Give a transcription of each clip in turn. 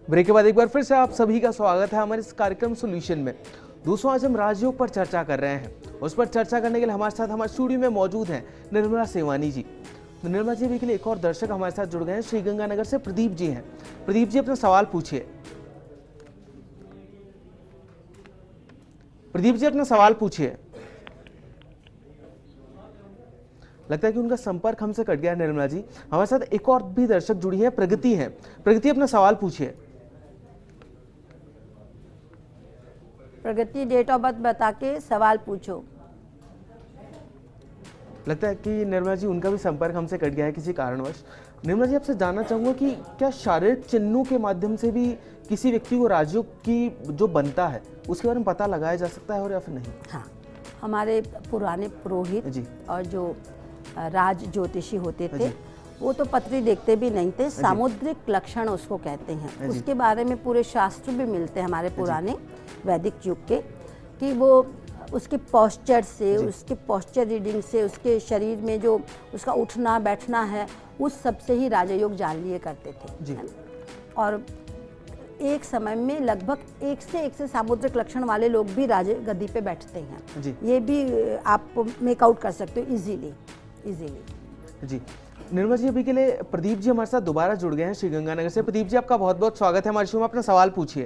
Break के बाद एक बार फिर से आप सभी का स्वागत है हमारे इस कार्यक्रम सॉल्यूशन में। दोस्तों, आज हम राजयोग पर चर्चा कर रहे हैं। उस पर चर्चा करने के लिए हमारे साथ हमारे स्टूडियो में मौजूद हैं निर्मला सेवानी जी। तो निर्मला जी, अभी के लिए एक और दर्शक हमारे साथ जुड़ गए हैं। श्रीगंगानगर से प्रदीप जी हैं। प्रदीप जी, अपना सवाल पूछिए। प्रदीप जी, अपना सवाल पूछिए। लगता है कि उनका संपर्क हमसे कट गया है। निर्मला जी, हमारे साथ एक और भी दर्शक जुड़ी है, प्रगति है। प्रगति, अपना सवाल पूछिए। प्रगति, डेट ऑफ बर्थ बता के सवाल पूछो। लगता है कि निर्मला जी, उनका भी संपर्क हमसे कट गया है किसी कारणवश। निर्मला जी, आपसे जानना चाहूंगा कि क्या शारीरिक चिन्हों के माध्यम से भी किसी व्यक्ति को राजयोग की जो बनता है उसके बारे में पता लगाया जा सकता है और या फिर नहीं? हाँ, हमारे पुराने पुरोहित जी और जो राज ज्योतिषी होते थे वो तो पत्री देखते भी नहीं थे, सामुद्रिक लक्षण उसको कहते हैं। उसके बारे में पूरे शास्त्र भी मिलते हैं हमारे पुराने वैदिक युग के, कि वो उसके पोस्चर से, उसके पोस्चर रीडिंग से, उसके शरीर में जो उसका उठना बैठना है, उस सब से ही राजयोग जान लिए करते थे। है ना? और एक समय में लगभग एक से सामुद्रिक लक्षण वाले लोग भी राज गद्दी पे बैठते हैं। ये भी आप मेकआउट कर सकते हो इजीली। जी निर्मला जी, अभी के लिए प्रदीप जी हमारे साथ दोबारा जुड़ गए हैं श्रीगंगानगर से। प्रदीप जी, आपका बहुत बहुत स्वागत है हमारे शो में। अपना सवाल पूछिए।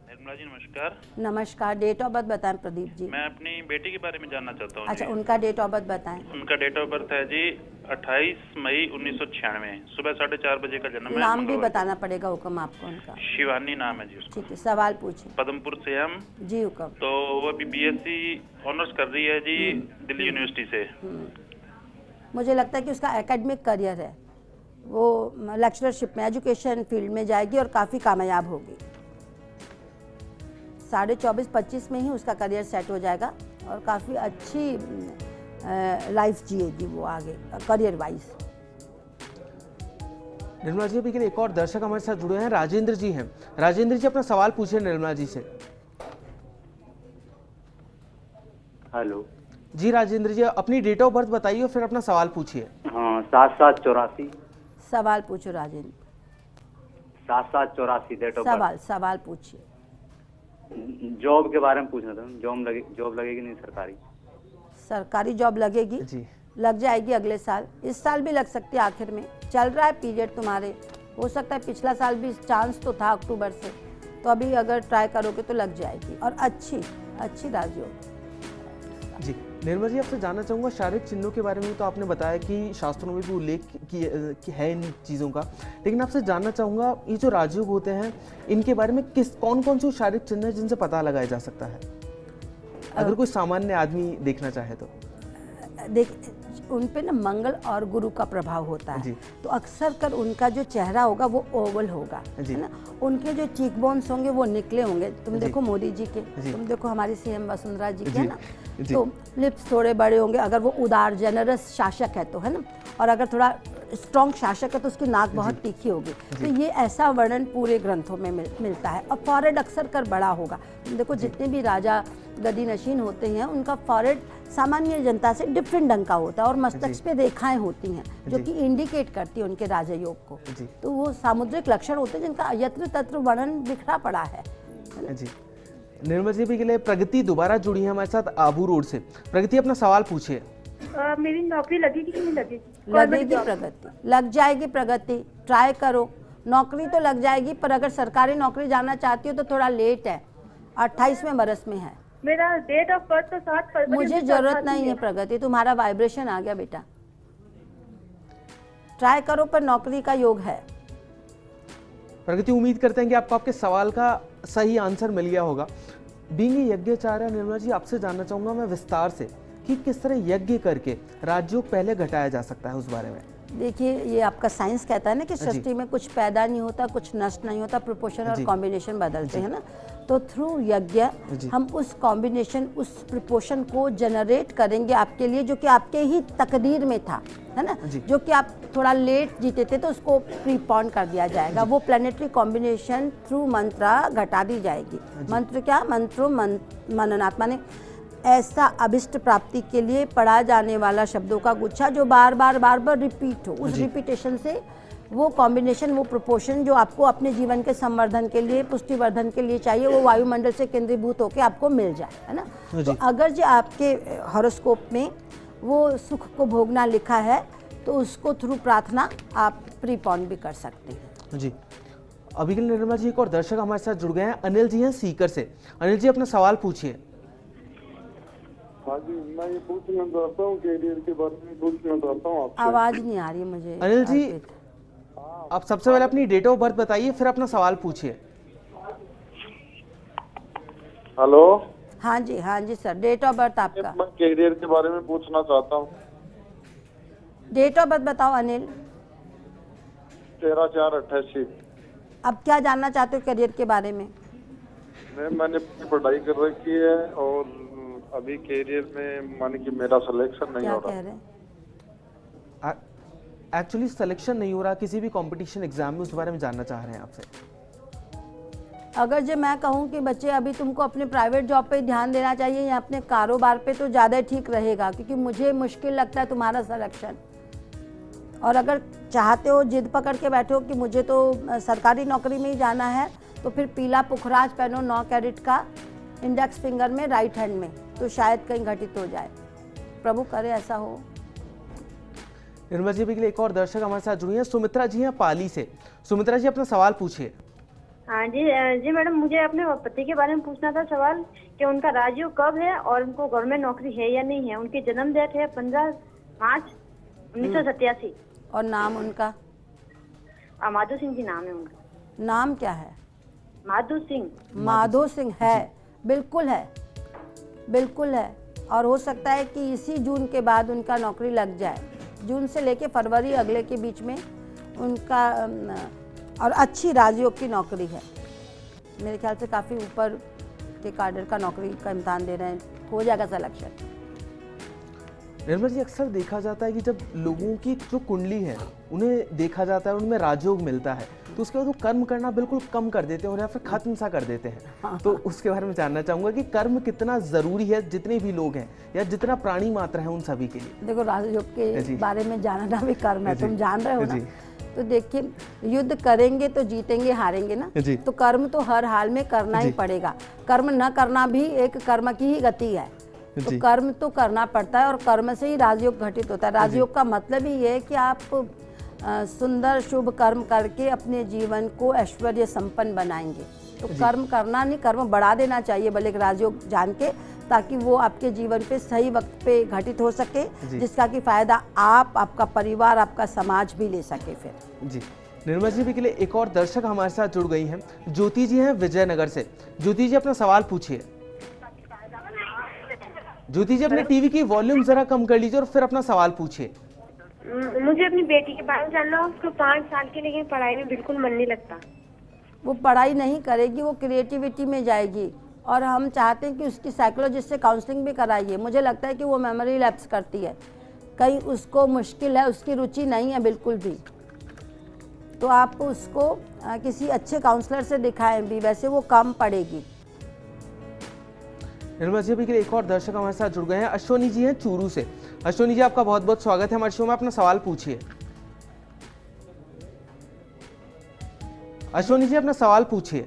निर्मला जी नमस्कार। नमस्कार। डेट ऑफ बर्थ बताएं प्रदीप जी। मैं अपनी बेटी के बारे में जानना चाहता हूँ। अच्छा, उनका डेट ऑफ बर्थ बताएं। उनका डेट ऑफ बर्थ है जी 28 मई 1996, सुबह 4:30 बजे का जन्म है। नाम भी बताना पड़ेगा हुक्म आपको उनका। शिवानी नाम है जी उसका। ठीक है, सवाल पूछिए। पदमपुर से हम जी हुक्म। तो वो अभी बीएससी ऑनर्स कर रही है जी दिल्ली यूनिवर्सिटी से। मुझे लगता है कि उसका एकेडमिक करियर है, वो लेक्चरशिप में, एजुकेशन फील्ड में जाएगी और काफ़ी कामयाब होगी। 24.5-25 में ही उसका करियर सेट हो जाएगा और काफ़ी अच्छी लाइफ जिएगी वो आगे करियर वाइज। निर्मला जी, अभी के लिए एक और दर्शक हमारे साथ जुड़े हैं, राजेंद्र जी हैं। राजेंद्र जी, अपना सवाल पूछिए निर्मला जी से। हेलो जी राजेंद्र जी, अपनी डेट ऑफ बर्थ बताइए और फिर अपना सवाल पूछिए। हाँ, 7784। सवाल पूछो राजेंद्र। 7784 date of birth. सवाल पूछिए। जॉब के बारे में पूछना था। जॉब लगेगी नहीं सरकारी? सरकारी जॉब लगेगी जी, लग जाएगी अगले साल। इस साल भी लग सकती है, आखिर में चल रहा है पीरियड तुम्हारे। हो सकता है पिछला साल भी चांस तो था अक्टूबर से, तो अभी अगर ट्राई करोगे तो लग जाएगी और अच्छी राजयोग। जी निर्मला जी, आपसे जानना चाहूँगा शारीरिक चिन्हों के बारे में। तो आपने बताया कि शास्त्रों में भी उल्लेख की है इन चीज़ों का, लेकिन आपसे जानना चाहूँगा ये जो राजयोग होते हैं इनके बारे में कौन कौन से शारीरिक चिन्ह हैं जिनसे पता लगाया जा सकता है, अगर कोई सामान्य आदमी देखना चाहे तो? देख, उन पे ना मंगल और गुरु का प्रभाव होता है, तो अक्सर कर उनका जो चेहरा होगा वो ओवल होगा, है ना। उनके जो चीक बोन्स होंगे वो निकले होंगे। तुम देखो मोदी जी के, तुम देखो हमारी सीएम वसुंधरा जी के, है ना, तो लिप्स थोड़े बड़े होंगे। अगर वो उदार जेनरस शासक है तो, है ना, और अगर थोड़ा स्ट्रॉन्ग शासक है तो उसकी नाक बहुत तीखी होगी। तो ये ऐसा वर्णन पूरे ग्रंथों में मिलता है। और फॉरहेड अक्सर कर बड़ा होगा। तुम देखो जितने भी राजा गद्दी नशीन होते हैं उनका फॉरहेड सामान्य जनता से डिफरेंट ढंग का होता है और मस्तक पे रेखाएं होती हैं जो कि इंडिकेट करती है उनके राजयोग को। तो वो सामुद्रिक लक्षण होते हैं जिनका यत्र तत्र वर्णन बिखरा पड़ा है। जी निर्मला जी, भी के लिए प्रगति दोबारा जुड़ी है हमारे साथ आबू रोड से। प्रगति, अपना सवाल पूछिए। मेरी नौकरी लगेगी कि नहीं लगेगी? लगेगी प्रगति, लग जाएगी प्रगति। ट्राई करो, नौकरी तो लग जाएगी, पर अगर सरकारी नौकरी जाना चाहती हो तो थोड़ा लेट है, 28वें बरस में है। मेरा डेट ऑफ बर्थ तो 7 फरवरी। मुझे जरूरत नहीं है प्रगति, तुम्हारा वाइब्रेशन आ गया बेटा। ट्राई करो, पर नौकरी का योग है। प्रगति, उम्मीद करते हैं कि आपको आपके सवाल का सही आंसर मिल गया होगा। बीइंग यज्ञाचार्य निर्मला जी, आपसे जानना चाहूंगा मैं विस्तार से कि किस तरह यज्ञ करके राजयोग पहले घटाया जा सकता है, उस बारे में। देखिए, ये आपका साइंस कहता है ना कि सृष्टि में कुछ पैदा नहीं होता, कुछ नष्ट नहीं होता, प्रोपोर्शन और कॉम्बिनेशन बदलते हैं ना। तो थ्रू यज्ञ हम उस कॉम्बिनेशन, उस प्रोपोर्शन को जनरेट करेंगे आपके लिए, जो कि आपके ही तकदीर में था, है ना। जो कि आप थोड़ा लेट जीते थे तो उसको प्रीपोन कर दिया जाएगा। वो प्लानिटरी कॉम्बिनेशन थ्रू मंत्रा घटा दी जाएगी। मंत्र क्या? मंत्रो मननात्मा ने ऐसा अभिष्ट प्राप्ति के लिए पढ़ा जाने वाला शब्दों का गुच्छा जो बार बार रिपीट हो। उस रिपीटेशन से वो कॉम्बिनेशन, वो प्रोपोर्शन जो आपको अपने जीवन के संवर्धन के लिए, पुष्टिवर्धन के लिए चाहिए, वो वायुमंडल से केंद्रीभूत होकर आपको मिल जाए, है ना। तो अगर जो आपके हॉरोस्कोप में वो सुख को भोगना लिखा है तो उसको थ्रू प्रार्थना आप प्रीपॉन भी कर सकते हैं। जी, अभी के लिए निर्मला जी एक और दर्शक हमारे साथ जुड़ गए हैं। अनिल जी हैं सीकर से। अनिल जी अपना सवाल पूछिए। हाँ जी, मैं ये पूछना चाहता हूँ, कैरियर के बारे में पूछना चाहता हूँ आपसे। आवाज नहीं आ रही है मुझे। अनिल जी, अर्पित। आप सबसे पहले अपनी डेट ऑफ बर्थ बताइए, फिर अपना सवाल पूछिए। हेलो, हाँ जी सर, डेट ऑफ बर्थ आपका। मैं कैरियर के बारे में पूछना चाहता हूँ। डेट ऑफ बर्थ बताओ अनिल। 13/4/88। अब क्या जानना चाहते हो करियर के बारे में? मैंने अपनी पढ़ाई कर रखी है और अभी कैरियर में मान कि मेरा सिलेक्शन नहीं क्या हो कह रहा। रहे हैं? एक्चुअली सिलेक्शन नहीं हो रहा किसी भी कंपटीशन एग्जाम में, उस बारे में जानना चाह रहे हैं आपसे। अगर जो मैं कहूँ कि बच्चे अभी तुमको अपने प्राइवेट जॉब पे ध्यान देना चाहिए या अपने कारोबार पे, तो ज़्यादा ठीक रहेगा, क्योंकि मुझे मुश्किल लगता है तुम्हारा सिलेक्शन। और अगर चाहते हो, जिद पकड़ के बैठे हो कि मुझे तो सरकारी नौकरी में ही जाना है, तो फिर पीला पुखराज पहनो 9 कैरेट का इंडेक्स फिंगर में, राइट हैंड में, तो शायद कहीं घटित हो जाए। प्रभु करे ऐसा हो। निर्मला जी, अभी के लिए एक और दर्शक हमारे साथ जुड़ी हैं। सुमित्रा जी हैं पाली से। सुमित्रा जी अपना सवाल पूछिए। हाँ जी जी मैडम, मुझे अपने पति के बारे में पूछना था सवाल कि उनका राजयोग कब है और उनको गवर्नमेंट नौकरी है या नहीं है। उनकी जन्म डेट है 15 मार्च 1987। और नाम उनका? माधो सिंह जी नाम है उनका। नाम क्या है? माधो सिंह। माधो सिंह है, बिल्कुल है, बिल्कुल है। और हो सकता है कि इसी जून के बाद उनका नौकरी लग जाए, जून से लेके फरवरी अगले के बीच में उनका, और अच्छी राजयोग की नौकरी है। मेरे ख्याल से काफ़ी ऊपर के काडर का नौकरी का इम्तहान दे रहे हैं, हो जाएगा सिलेक्शन। निर्मला जी, अक्सर देखा जाता है कि जब लोगों की जो कुंडली है उन्हें देखा जाता है, उनमें राजयोग मिलता है, तो उसके बाद वो कर्म करना बिल्कुल कम कर देते हैं और या फिर खत्म सा कर देते हैं। तो उसके बारे में जानना चाहूंगा कि कर्म कितना जरूरी है, जितने भी लोग हैं या जितना प्राणी मात्र है उन सभी के लिए। देखो, राजयोग के बारे में जानना भी कर्म है, तुम जान रहे हो ना। जी। तो देखिए, युद्ध करेंगे तो जीतेंगे हारेंगे ना, जी। तो कर्म तो हर हाल में करना ही पड़ेगा। कर्म न करना भी एक कर्म की ही गति है। तो कर्म तो करना पड़ता है और कर्म से ही राजयोग घटित होता है। राजयोग का मतलब ही ये है कि आप सुंदर शुभ कर्म करके अपने जीवन को ऐश्वर्य संपन्न बनाएंगे। तो कर्म करना नहीं, कर्म बढ़ा देना चाहिए भले एक राजयोग जान के, ताकि वो आपके जीवन पे सही वक्त पे घटित हो सके, जिसका कि फायदा आप, आपका परिवार, आपका समाज भी ले सके फिर। जी, निर्मला जी के लिए एक और दर्शक हमारे साथ जुड़ गई हैं। ज्योति जी हैं विजयनगर से। ज्योति जी अपना सवाल पूछिए। ज्योति जी, अपने टीवी की वॉल्यूम जरा कम कर लीजिए और फिर अपना सवाल पूछिए। मुझे अपनी बेटी के बारे में जानना है। उसको 5 साल की, लेकिन पढ़ाई में बिल्कुल मन नहीं लगता। वो पढ़ाई नहीं करेगी, वो क्रिएटिविटी में जाएगी। और हम चाहते हैं कि उसकी साइकोलॉजिस्ट से काउंसलिंग भी कराइए। मुझे लगता है कि वो मेमोरी लैप्स करती है, कहीं उसको मुश्किल है, उसकी रुचि नहीं है बिल्कुल भी। तो आप उसको किसी अच्छे काउंसलर से दिखाएं भी, वैसे वो कम पड़ेगी। निर्मला जी, अभी के लिए एक और दर्शक हमारे साथ जुड़ गए हैं। अश्वनी जी हैं चूरू से। अश्वनी जी, आपका बहुत बहुत स्वागत है हमारे शो में। अपना सवाल पूछिए। अश्वनी जी, अपना सवाल पूछिए।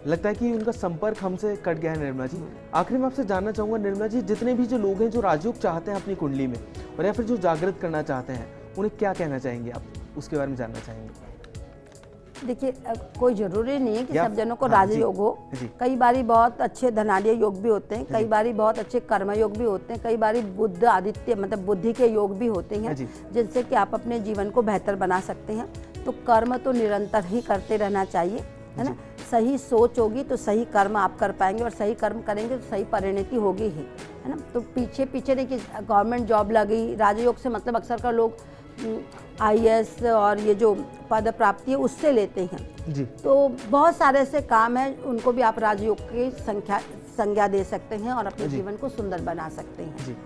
लगता है कि उनका संपर्क हमसे कट गया है निर्मला जी। आखिरी में आपसे जानना चाहूंगा निर्मला जी, जितने भी जो लोग हैं जो राजयोग चाहते हैं अपनी कुंडली में, और या फिर जो जागृत करना चाहते हैं, उन्हें क्या कहना चाहेंगे आप, उसके बारे में जानना चाहेंगे। देखिए, कोई जरूरी नहीं है कि सब जनों को हाँ, राजयोग हो। जी। कई बारी बहुत अच्छे धनाढ़य योग भी होते हैं, कई बारी बहुत अच्छे कर्म योग भी होते हैं, कई बारी बुद्ध आदित्य मतलब बुद्धि के योग भी होते हैं, जिनसे कि आप अपने जीवन को बेहतर बना सकते हैं। तो कर्म तो निरंतर ही करते रहना चाहिए, है ना। सही सोच होगी तो सही कर्म आप कर पाएंगे, और सही कर्म करेंगे तो सही परिणति होगी ही, है ना। तो पीछे पीछे नहीं कि गवर्नमेंट जॉब लगी, राजयोग से मतलब अक्सर का लोग IAS और ये जो पद प्राप्ति है उससे लेते हैं जी। तो बहुत सारे ऐसे काम हैं, उनको भी आप राजयोग की संज्ञा दे सकते हैं और अपने जीवन को सुंदर बना सकते हैं। जी।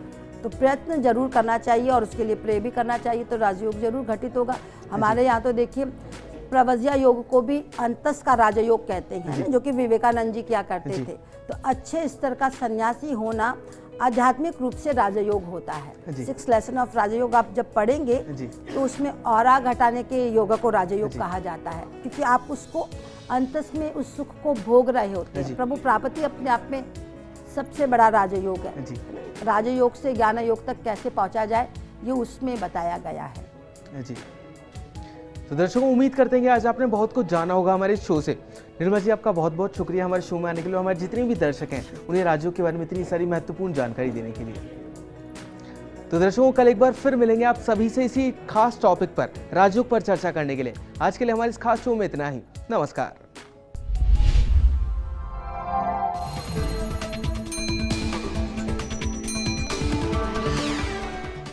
तो प्रयत्न जरूर करना चाहिए और उसके लिए प्रे भी करना चाहिए, तो राजयोग जरूर घटित होगा। हमारे यहाँ तो देखिए, प्रवज्या योग को भी अंतस का राजयोग कहते हैं, जो कि विवेकानंद जी किया करते थे। तो अच्छे स्तर का सन्यासी होना आध्यात्मिक रूप से राजयोग होता है। 6 लेसन ऑफ राजयोग आप जब पढ़ेंगे तो उसमें ऑरा घटाने के योग को राजयोग कहा जाता है, क्योंकि आप उसको अंतस में उस सुख को भोग रहे होते हैं। प्रभु प्राप्ति अपने आप में सबसे बड़ा राजयोग है। राजयोग से ज्ञान योग तक कैसे पहुंचा जाए ये उसमें बताया गया है जी। तो दर्शकों, उम्मीद करते हैं कि आज आपने बहुत कुछ जाना होगा हमारे शो से। निर्मला जी, आपका बहुत बहुत शुक्रिया हमारे शो में आने के लिए, हमारे जितने भी दर्शक हैं उन्हें राजयोग के बारे में इतनी सारी महत्वपूर्ण जानकारी देने के लिए। तो दर्शकों, कल एक बार फिर मिलेंगे आप सभी से इसी खास टॉपिक पर, राजयोग पर चर्चा करने के लिए। आज के लिए हमारे इस खास शो में इतना ही। नमस्कार।